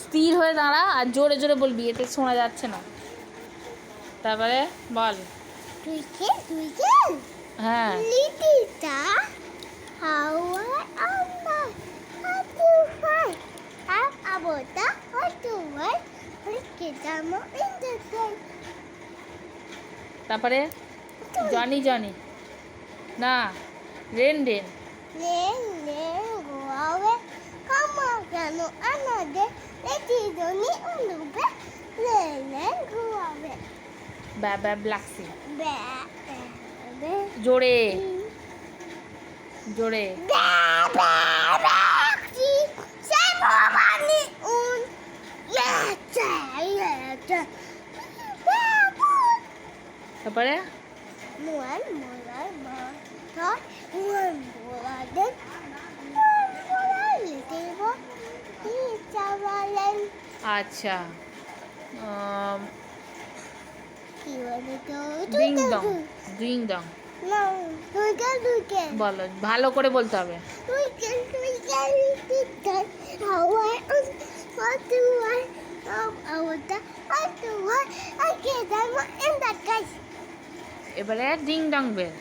স্থির হয়ে দাঁড়া আর জোরে জোরে বলবি, এতে শোনা যাচ্ছে না। তারপরে বল। হ্যাঁ। তারপরে জনি জনি না, রেন রেন। ব্যা ব্যা লাগছে। জোরে জোরে। তারপরে আচ্ছা, ডিং ডং ডিং ডং বলো, ভালো করে বলতে হবে। এবারে ডিং ডং বেল।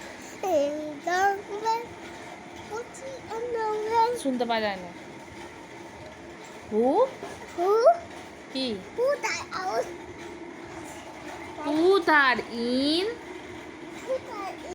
শুনতে পাওয়া যায় না। হু কি? টু তার ইন